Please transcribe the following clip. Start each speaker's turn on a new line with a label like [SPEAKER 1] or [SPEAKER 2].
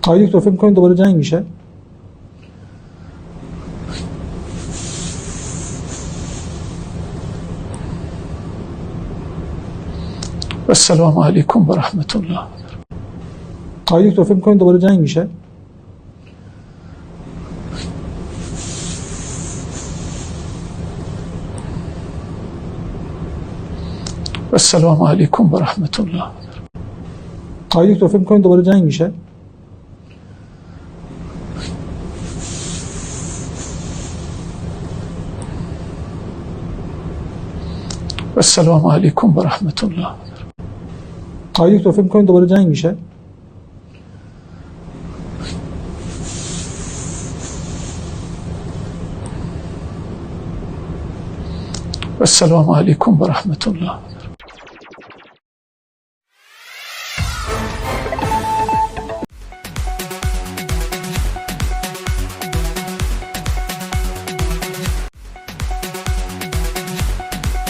[SPEAKER 1] آقای دکتر فکر می‌کنید دوباره جنگ میشه؟
[SPEAKER 2] السلام علیکم و رحمت الله.
[SPEAKER 1] آقای دکتر فکر می‌کنید دوباره جنگ میشه؟
[SPEAKER 2] السلام علیکم و رحمت الله.
[SPEAKER 1] آقای دکتر فکر می‌کنید دوباره جنگ میشه؟
[SPEAKER 2] السلام علیکم و رحمت الله.
[SPEAKER 1] آقای دکتر فکر می‌کنید دوباره جنگ میشه؟
[SPEAKER 2] السلام علیکم و رحمت الله.